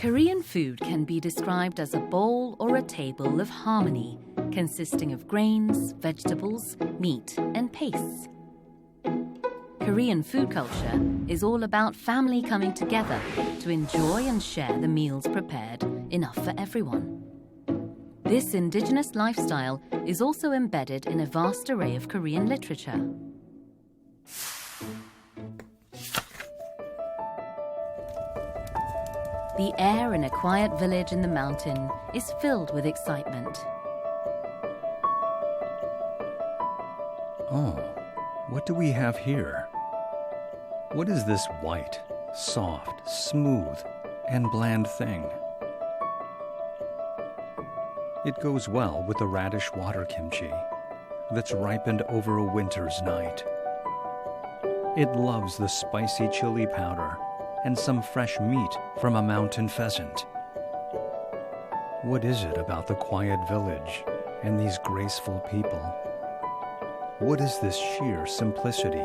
Korean food can be described as a bowl or a table of harmony, consisting of grains, vegetables, meat, and pastes. Korean food culture is all about family coming together to enjoy and share the meals prepared, enough for everyone. This indigenous lifestyle is also embedded in a vast array of Korean literature. The air in a quiet village in the mountain is filled with excitement. Oh, what do we have here? What is this white, soft, smooth, and bland thing? It goes well with the radish water kimchi that's ripened over a winter's night. It loves the spicy chili powder and some fresh meat from a mountain pheasant. What is it about the quiet village and these graceful people? What is this sheer simplicity?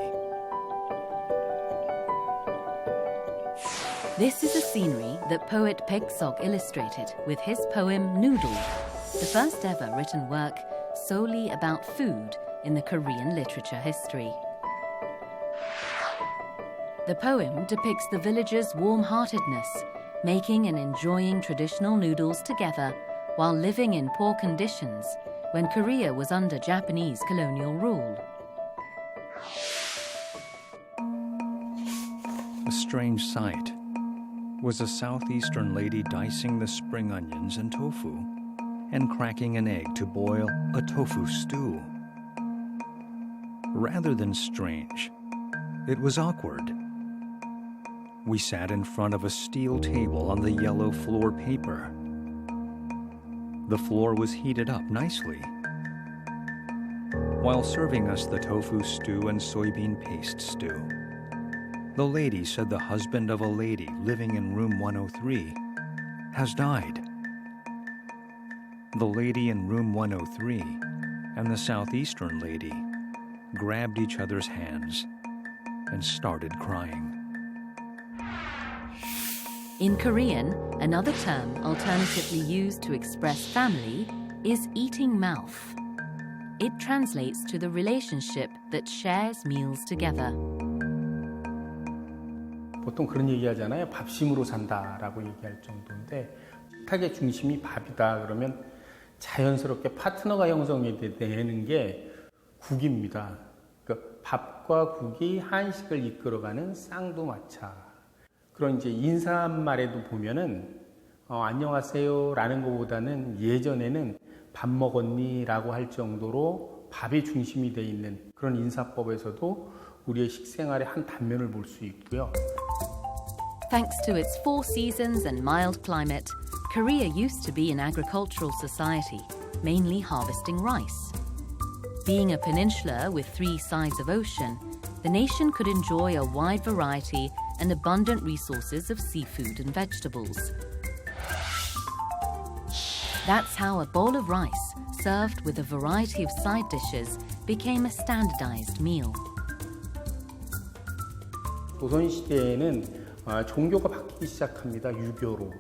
This is a scenery that poet Peg Sok illustrated with his poem Noodle, the first ever written work solely about food in the Korean literature history. The poem depicts the villagers' warm-heartedness, making and enjoying traditional noodles together while living in poor conditions when Korea was under Japanese colonial rule. A strange sight was a southeastern lady dicing the spring onions and tofu and cracking an egg to boil a tofu stew. Rather than strange, it was awkward. We sat in front of a steel table on the yellow floor paper. The floor was heated up nicely. While serving us the tofu stew and soybean paste stew, the lady said the husband of a lady living in room 103 has died. The lady in room 103 and the southeastern lady grabbed each other's hands and started crying. In Korean, another term alternatively used to express family is eating mouth. It translates to the relationship that shares meals together. 보통 그런 얘기 하잖아요. 밥심으로 산다라고 얘기할 정도인데 식탁의 중심이 밥이다 그러면 자연스럽게 파트너가 형성이 되는 게 국입니다. 그러니까 밥과 국이 한식을 이끌어가는 쌍두마차. 그런 이제 인사말에도 보면은 안녕하세요 라는 것보다는 예전에는 밥 먹었니? 라고 할 정도로 밥이 중심이 돼 있는 그런 인사법에서도 우리의 식생활의 한 단면을 볼 수 있고요. Thanks to its 4 seasons and mild climate, Korea used to be an agricultural society, mainly harvesting rice. Being a peninsula with 3 sides of ocean, the nation could enjoy a wide variety and abundant resources of seafood and vegetables. That's how a bowl of rice, served with a variety of side dishes, became a standardized meal. 조선시대에는 종교가 바뀌기 시작합니다. 유교로.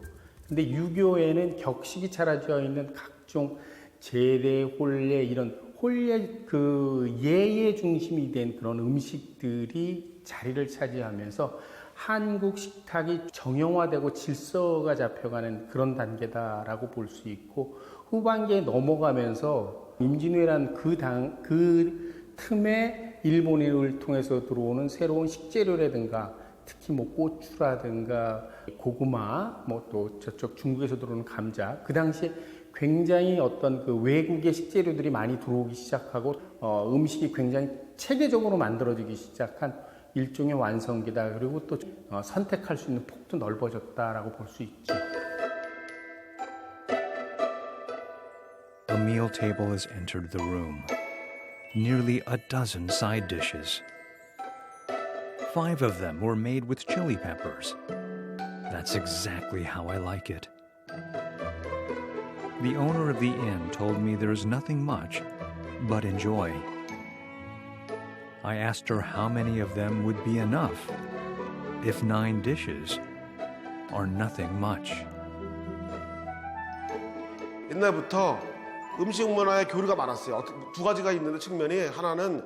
근데 유교에는 격식이 차려져 있는 각종 제례, 혼례 이런 혼례 그 예의 중심이 된 그런 음식들이 자리를 차지하면서 한국 식탁이 정형화되고 질서가 잡혀가는 그런 단계다라고 볼 수 있고 후반기에 넘어가면서 임진왜란 그 틈에 일본인을 통해서 들어오는 새로운 식재료라든가 특히 뭐 고추라든가 고구마 뭐 또 저쪽 중국에서 들어오는 감자 그 당시에 굉장히 어떤 그 외국의 식재료들이 많이 들어오기 시작하고 음식이 굉장히 체계적으로 만들어지기 시작한 일종의 완성기다. 그리고 또 선택할 수 있는 폭도 넓어졌다라고 볼 수 있죠. A meal table has entered the room. Nearly a dozen side dishes. 5 of them were made with chili peppers. That's exactly how I like it. The owner of the inn told me there's nothing much, but enjoy. I asked her how many of them would be enough, if 9 dishes are nothing much. 옛날부터 음식 문화의 교류가 많았어요. 두 가지가 있는데 측면이 하나는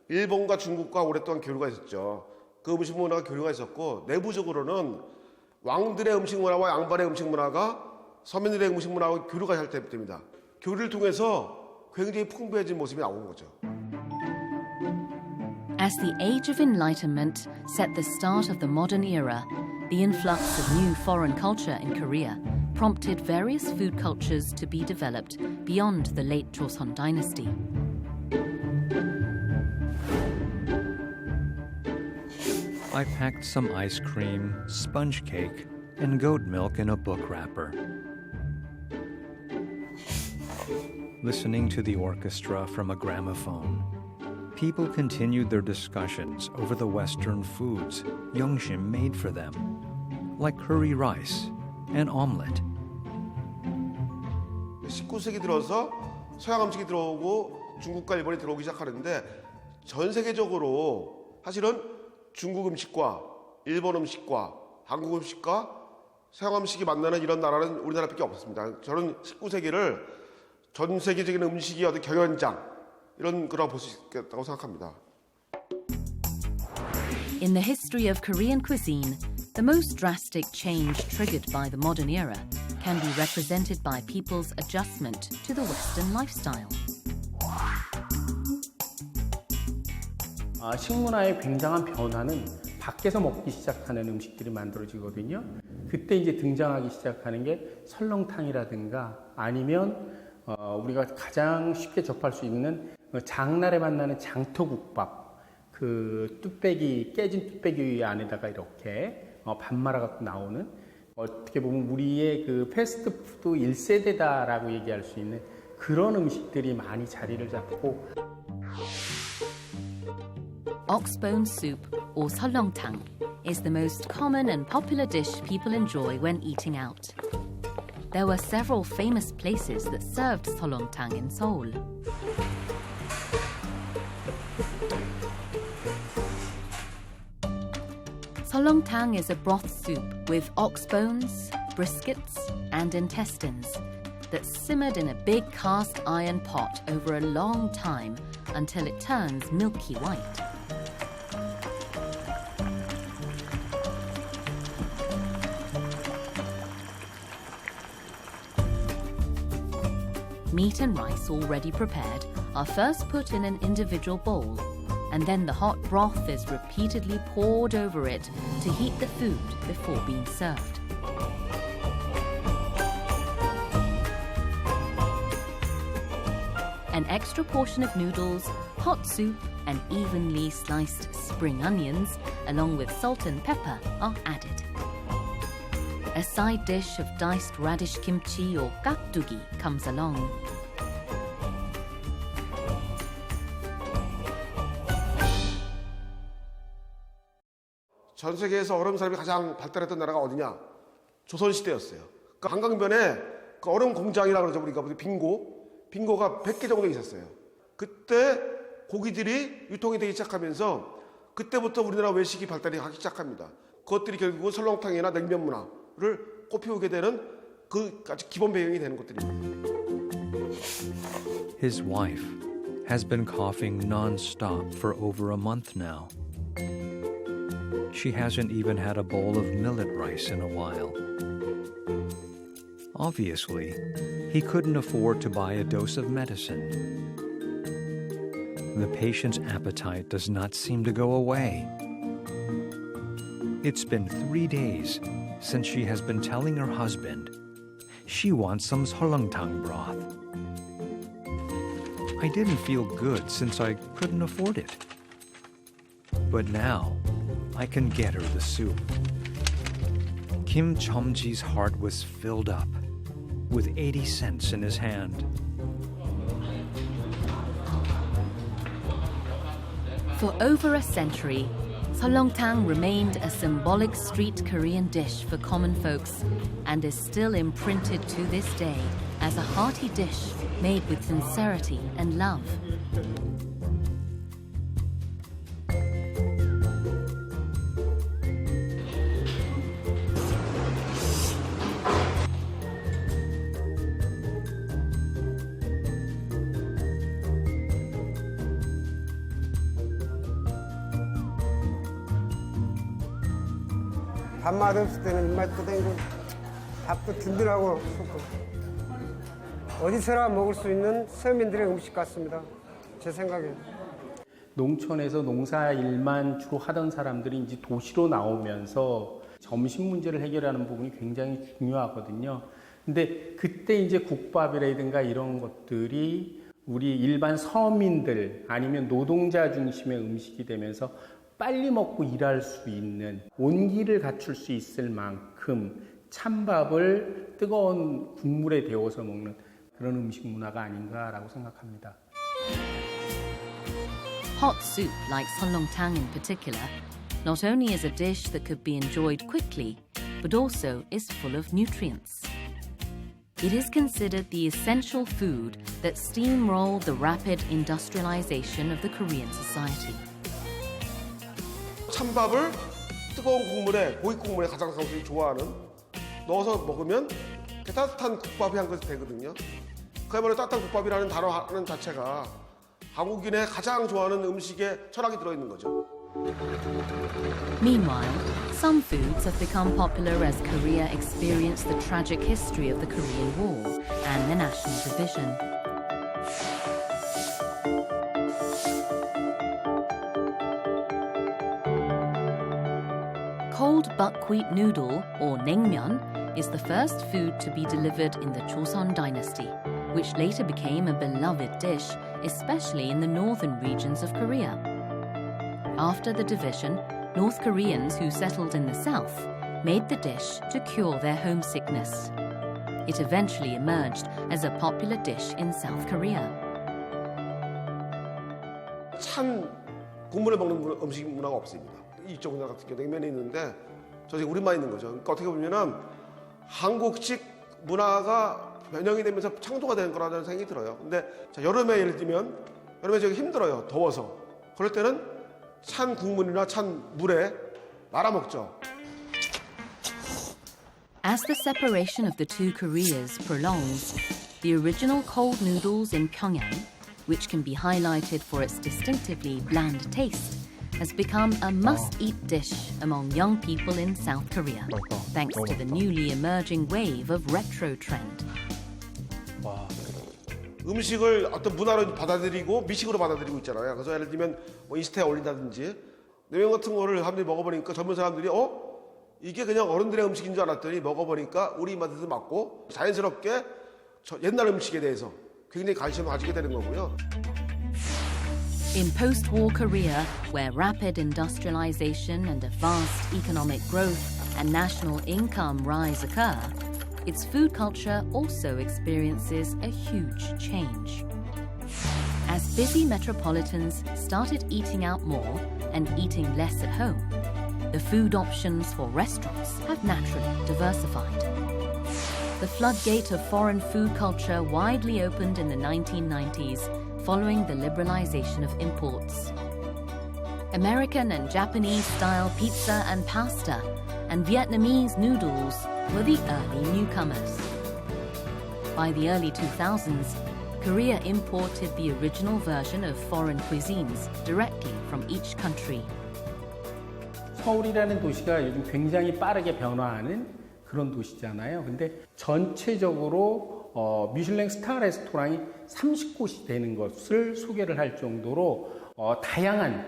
일본과 중국과 오랫동안 교류가 있었죠. 그 음식 문화가 교류가 있었고 내부적으로는 왕들의 음식 문화와 양반의 음식 문화가 서민들의 음식 문화와 교류가 잘 됩니다. 교류를 통해서 굉장히 풍부해진 모습이 나오는 거죠. As the Age of Enlightenment set the start of the modern era, the influx of new foreign culture in Korea prompted various food cultures to be developed beyond the late Joseon dynasty. I packed some ice cream, sponge cake, and goat milk in a book wrapper. Listening to the orchestra from a gramophone, people continued their discussions over the Western foods Youngshim made for them, like curry rice and omelette. 19세기 들어서 서양 음식이 들어오고 중국과 일본이 들어오기 시작하는데 전 세계적으로 사실은 중국 음식과 일본 음식과 한국 음식과 서양 음식이 만나는 이런 나라는 우리나라밖에 없습니다. 저는 19세기를 전 세계적인 음식이 어떤 경연장 이런 거라고 볼 수 있겠다고 생각합니다. In the history of Korean cuisine, the most drastic change triggered by the modern era can be represented by people's adjustment to the Western lifestyle. 식문화의 굉장한 변화는 밖에서 먹기 시작하는 음식들이 만들어지거든요. 그때 이제 등장하기 시작하는 게 설렁탕이라든가 아니면 우리가 가장 쉽게 접할 수 있는 장날에 만나는 장터국밥, 그 뚝배기 깨진 뚝배기 안에다가 이렇게 밥 말아 갖고 나오는 어떻게 보면 우리의 그 패스트푸드 1세대다라고 얘기할 수 있는 그런 음식들이 많이 자리를 잡고. Oxbone soup, or seolleongtang, is the most common and popular dish people enjoy when eating out. There were several famous places that served seolleongtang in Seoul. Seolleongtang is a broth soup with ox bones, briskets, and intestines that simmered in a big cast iron pot over a long time until it turns milky white. Meat and rice already prepared are first put in an individual bowl, and then the hot broth is repeatedly poured over it to heat the food before being served. An extra portion of noodles, hot soup, and evenly sliced spring onions, along with salt and pepper, are added. A side dish of diced radish kimchi or 깍두기 comes along. 전 세계에서 얼음 산업이 가장 발달했던 나라가 어디냐? 조선시대였어요. 그 한강변에 그 얼음 공장이라고 그러죠. 우리가 빙고가 100개 정도 있었어요. 그때 고기들이 유통이 되기 시작하면서 그때부터 우리나라 외식이 발달이 하기 시작합니다. 그것들이 결국은 설렁탕이나 냉면 문화를 꽃피우게 되는 그 아주 기본 배경이 되는 것들입니다. His wife has been coughing non-stop for over a month now. She hasn't even had a bowl of millet rice in a while. Obviously, he couldn't afford to buy a dose of medicine. The patient's appetite does not seem to go away. It's been 3 days since she has been telling her husband she wants some seolleongtang broth. I didn't feel good since I couldn't afford it. But now, I can get her the soup. Kim Chomji's heart was filled up with 80 cents in his hand. For over a century, seolleongtang remained a symbolic street Korean dish for common folks and is still imprinted to this day as a hearty dish made with sincerity and love. 밥맛 없을 때는 입맛도 땡기고 밥도 든든하고 좋고 어디서나 먹을 수 있는 서민들의 음식 같습니다. 제 생각에. 농촌에서 농사 일만 주로 하던 사람들이 이제 도시로 나오면서 점심 문제를 해결하는 부분이 굉장히 중요하거든요. 근데 그때 이제 국밥이라든가 이런 것들이 우리 일반 서민들 아니면 노동자 중심의 음식이 되면서 빨리 먹고 일할 수 있는 온기를 갖출 수 있을 만큼 찬밥을 뜨거운 국물에 데워서 먹는 그런 음식 문화가 아닌가라고 생각합니다. Hot soup, like seonlongtang in particular, not only is a dish that could be enjoyed quickly, but also is full of nutrients. It is considered the essential food that steamrolled the rapid industrialization of the Korean society. 찬밥을 뜨거운 국물에, 고기 국물에 가장 사람들이 좋아하는 넣어서 먹으면 따뜻한 국밥이 한 것이 되거든요. 그야말로 따뜻한 국밥이라는 단어는 자체가 한국인의 가장 좋아하는 음식에 철학이 들어있는 거죠. Meanwhile, some foods have become popular as Korea experienced the tragic history of the Korean War and the national division. Cold buckwheat noodle, or naengmyeon, is the first food to be delivered in the Joseon dynasty, which later became a beloved dish, especially in the northern regions of Korea. After the division, North Koreans who settled in the south made the dish to cure their homesickness. It eventually emerged as a popular dish in South Korea. 찬 국물에 먹는 음식 문화가 없습니다. 이쪽 문화 같은 경우 냉면이 있는데 저 지금 우리만 있는 거죠. 그러니까 어떻게 보면은 한국식 문화가 변형이 되면서 창조가 되는 거라는 생각이 들어요. 근데 자, 여름에 예를 들면 여름에 저기 힘들어요. 더워서. 그럴 때는 찬 국물이나 찬 물에 말아 먹죠. As the separation of the two Koreas prolongs, the original cold noodles in Pyongyang, which can be highlighted for its distinctively bland taste, has become a must-eat dish among young people in South Korea, thanks to the newly emerging wave of retro trend. 음식을 어떤 문화로 받아들이고 미식으로 받아들이고 있잖아요. 그래서 예를 들면 뭐 인스타에 올린다든지 냉면 같은 거를 사람들이 먹어보니까 젊은 사람들이 이게 그냥 어른들의 음식인 줄 알았더니 먹어보니까 우리 입맛에도 맞고 자연스럽게 옛날 음식에 대해서 굉장히 관심을 가지게 되는 거고요. In post-war Korea, where rapid industrialization and a vast economic growth and national income rise occur, its food culture also experiences a huge change. As busy metropolitans started eating out more and eating less at home, the food options for restaurants have naturally diversified. The floodgate of foreign food culture widely opened in the 1990s following the liberalization of imports. American and Japanese-style pizza and pasta and Vietnamese noodles were the early newcomers. By the early 2000s, Korea imported the original version of foreign cuisines directly from each country. 서울이라는 도시가 요즘 굉장히 빠르게 변화하는 그런 도시잖아요. 근데 전체적으로 미슐랭 스타 레스토랑이 30곳이 되는 것을 소개를 할 정도로 다양한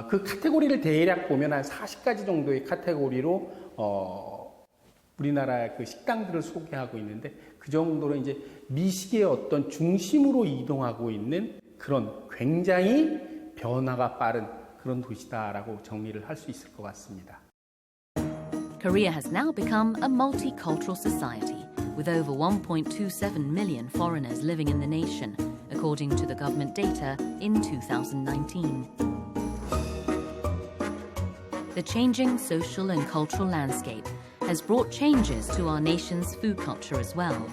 그 카테고리를 대략 보면 한 40가지 정도의 카테고리로 우리나라 그 식당들을 소개하고 있는데 그 정도로 이제 미식의 어떤 중심으로 이동하고 있는 그런 굉장히 변화가 빠른 그런 도시다라고 정리를 할 수 있을 것 같습니다. Korea has now become a multicultural society with over 1.27 million foreigners living in the nation, according to the government data in 2019. The changing social and cultural landscape has brought changes to our nation's food culture as well.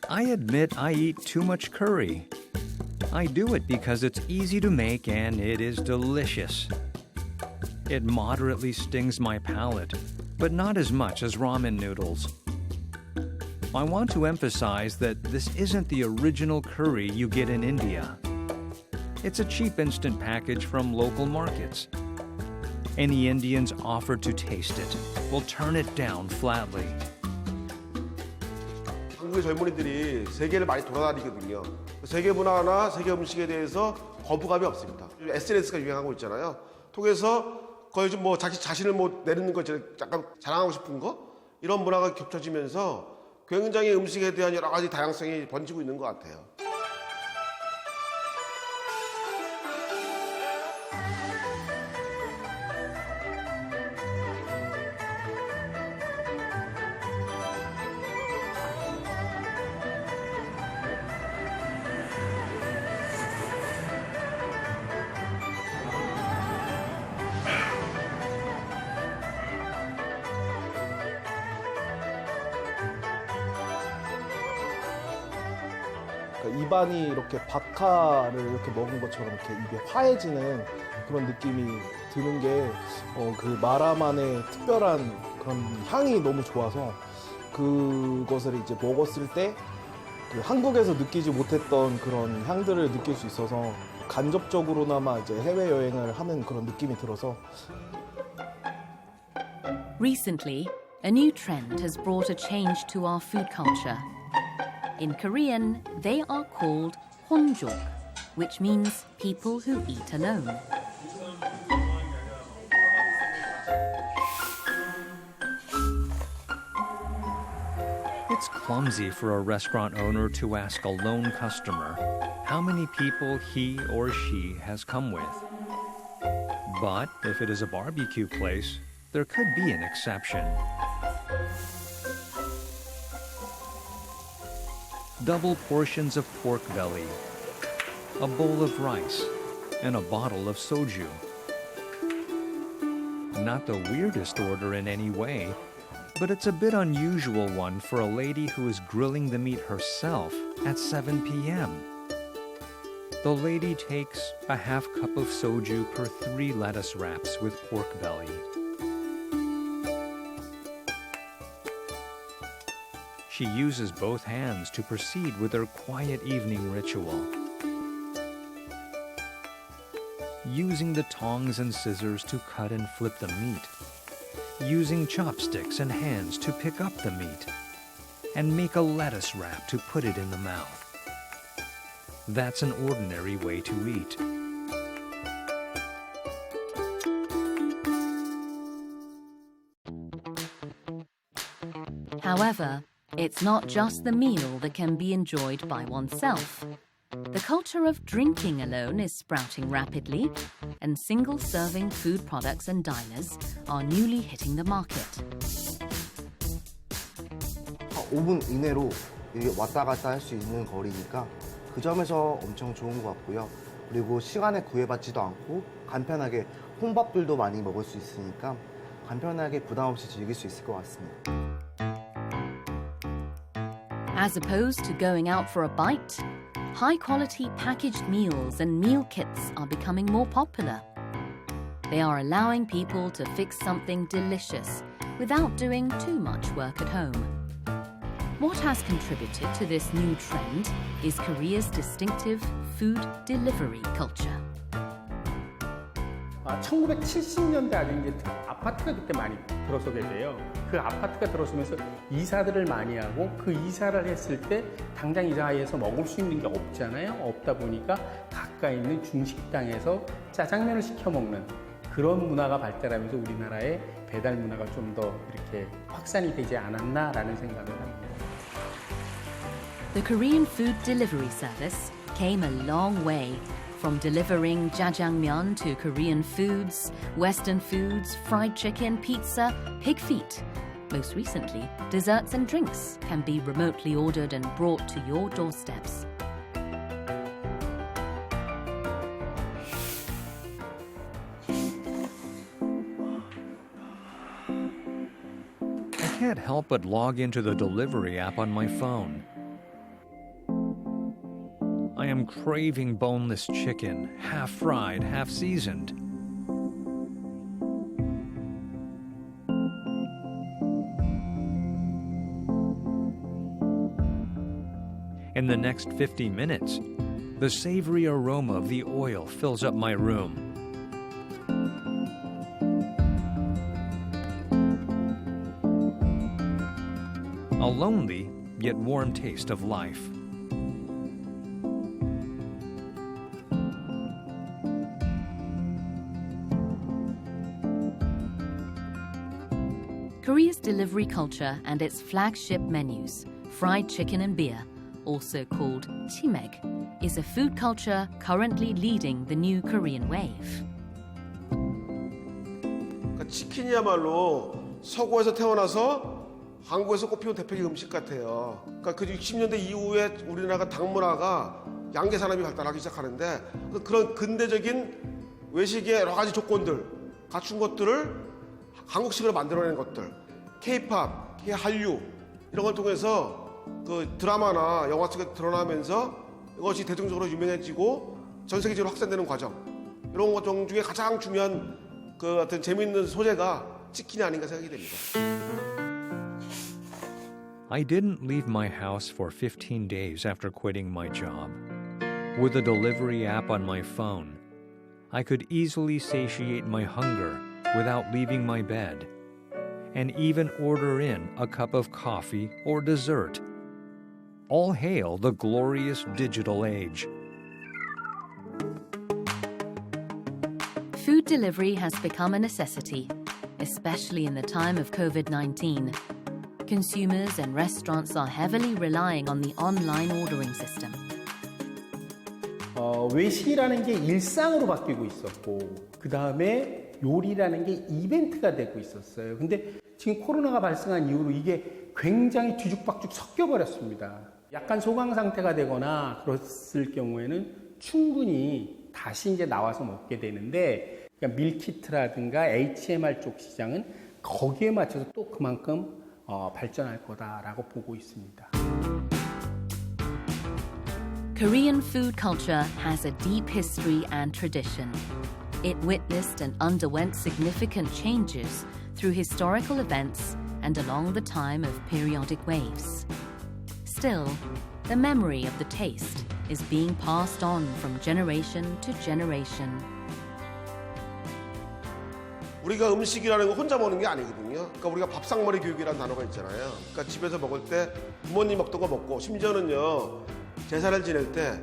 I admit I eat too much curry. I do it because it's easy to make and it is delicious. It moderately stings my palate, but not as much as ramen noodles. I want to emphasize that this isn't the original curry you get in India. It's a cheap instant package from local markets. Any Indians offered to taste it will turn it down flatly. 한국의 젊은이들이 세계를 많이 돌아다니거든요. 세계 문화나 세계 음식에 대해서 거부감이 없습니다. SNS가 유행하고 있잖아요. 통해서 거의 좀 뭐 자신을 뭐 내리는 거 약간 자랑하고 싶은 거 이런 문화가 겹쳐지면서 굉장히 음식에 대한 여러 가지 다양성이 번지고 있는 것 같아요. 그러니까 입안이 이렇게 박하를 이렇게 먹은 것처럼 이렇게 입에 화해지는 그런 느낌이 드는 게 그 마라만의 특별한 그런 향이 너무 좋아서 그것을 이제 먹었을 때 그 한국에서 느끼지 못했던 그런 향들을 느낄 수 있어서 간접적으로나마 이제 해외 여행을 하는 그런 느낌이 들어서. Recently, a new trend has brought a change to our food culture. In Korean, they are called 혼족, which means people who eat alone. It's clumsy for a restaurant owner to ask a lone customer how many people he or she has come with. But if it is a barbecue place, there could be an exception. Double portions of pork belly, a bowl of rice, and a bottle of soju. Not the weirdest order in any way, but it's a bit unusual one for a lady who is grilling the meat herself at 7 p.m. The lady takes a half cup of soju per 3 lettuce wraps with pork belly. She uses both hands to proceed with her quiet evening ritual. Using the tongs and scissors to cut and flip the meat. Using chopsticks and hands to pick up the meat. And make a lettuce wrap to put it in the mouth. That's an ordinary way to eat. However, it's not just the meal that can be enjoyed by oneself. The culture of drinking alone is sprouting rapidly, and single-serving food products and diners are newly hitting the market. 5분 이내로 이게 왔다 갔다 할 수 있는 거리니까 그 점에서 엄청 좋은 것 같고요. 그리고 시간에 구애받지도 않고 간편하게 혼밥들도 많이 먹을 수 있으니까 간편하게 부담 없이 즐길 수 있을 것 같습니다. As opposed to going out for a bite, high-quality packaged meals and meal kits are becoming more popular. They are allowing people to fix something delicious without doing too much work at home. What has contributed to this new trend is Korea's distinctive food delivery culture. 1970년대 아주 이제 아파트가 그때 많이 들어서게 돼요. 그 아파트가 들어서면서 이사들을 많이 하고 그 이사를 했을 때 당장 이사해서 먹을 수 있는 게 없잖아요. 없다 보니까 가까이 있는 중식당에서 짜장면을 시켜 먹는 그런 문화가 발달하면서 우리나라의 배달 문화가 좀 더 이렇게 확산이 되지 않았나라는 생각을 합니다. The Korean food delivery service came a long way, from delivering jjajangmyeon to Korean foods, Western foods, fried chicken, pizza, pig feet. Most recently, desserts and drinks can be remotely ordered and brought to your doorsteps. I can't help but log into the delivery app on my phone. I am craving boneless chicken, half fried, half seasoned. In the next 50 minutes, the savory aroma of the oil fills up my room. A lonely yet warm taste of life. Korea's delivery culture and its flagship menus, fried chicken and beer, also called chimek, is a food culture currently leading the new Korean wave. 그러니까 치킨이야말로 서구에서 태어나서 한국에서 꼽히는 대표적인 음식 같아요. 그러니까 그 60년대 이후에 우리나라가 닭 문화가 양계 산업이 발달하기 시작하는데 그런 근대적인 외식의 여러 가지 조건들 갖춘 것들을 한국식으로 만들어낸 것들, K-팝, 한류 이런 걸 통해서 그 드라마나 영화 속에 드러나면서 이것이 대중적으로 유명해지고 전 세계적으로 확산되는 과정 이런 것 중에 가장 중요한 그 어떤 재미있는 소재가 치킨이 아닌가 생각이 됩니다. I didn't leave my house for 15 days after quitting my job. With a delivery app on my phone, I could easily satiate my hunger without leaving my bed, and even order in a cup of coffee or dessert. All hail the glorious digital age. Food delivery has become a necessity, especially in the time of COVID-19. Consumers and restaurants are heavily relying on the online ordering system. 외식이라는 게 일상으로 바뀌고 있었고 그 다음에 요리라는 게 이벤트가 되고 있었어요. 근데 지금 코로나가 발생한 이후로 이게 굉장히 뒤죽박죽 섞여버렸습니다. 약간 소강 상태가 되거나 그랬을 경우에는 충분히 다시 이제 나와서 먹게 되는데 그러니까 밀키트라든가 HMR 쪽 시장은 거기에 맞춰서 또 그만큼 발전할 거다라고 보고 있습니다. Korean food culture has a deep history and tradition. It witnessed and underwent significant changes through historical events and along the time of periodic waves. Still, the memory of the taste is being passed on from generation to generation. 우리가 음식이라는 거 혼자 먹는 게 아니거든요. 그러니까 우리가 밥상머리 교육이라는 단어가 있잖아요. 그러니까 집에서 먹을 때 부모님 먹던 거 먹고 심지어는요 제사를 지낼 때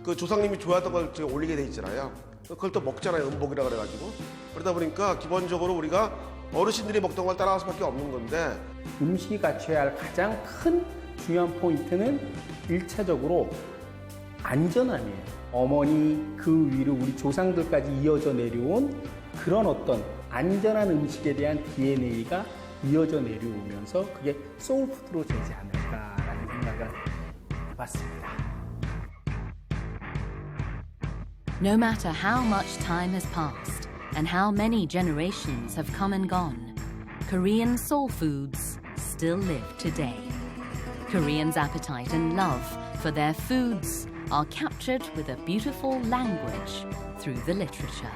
그 조상님이 좋아했던 걸 제가 올리게 돼 있잖아요. 그걸 또 먹잖아요. 음복이라 그래가지고. 그러다 보니까 기본적으로 우리가 어르신들이 먹던 걸 따라갈 수밖에 없는 건데 음식이 갖춰야 할 가장 큰 중요한 포인트는 1차적으로 안전함이에요. 어머니 그 위로 우리 조상들까지 이어져 내려온 그런 어떤 안전한 음식에 대한 DNA가 이어져 내려오면서 그게 소울푸드로 되지 않을까라는 생각을 해봤습니다. No matter how much time has passed and how many generations have come and gone, Korean soul foods still live today. Koreans' appetite and love for their foods are captured with a beautiful language through the literature.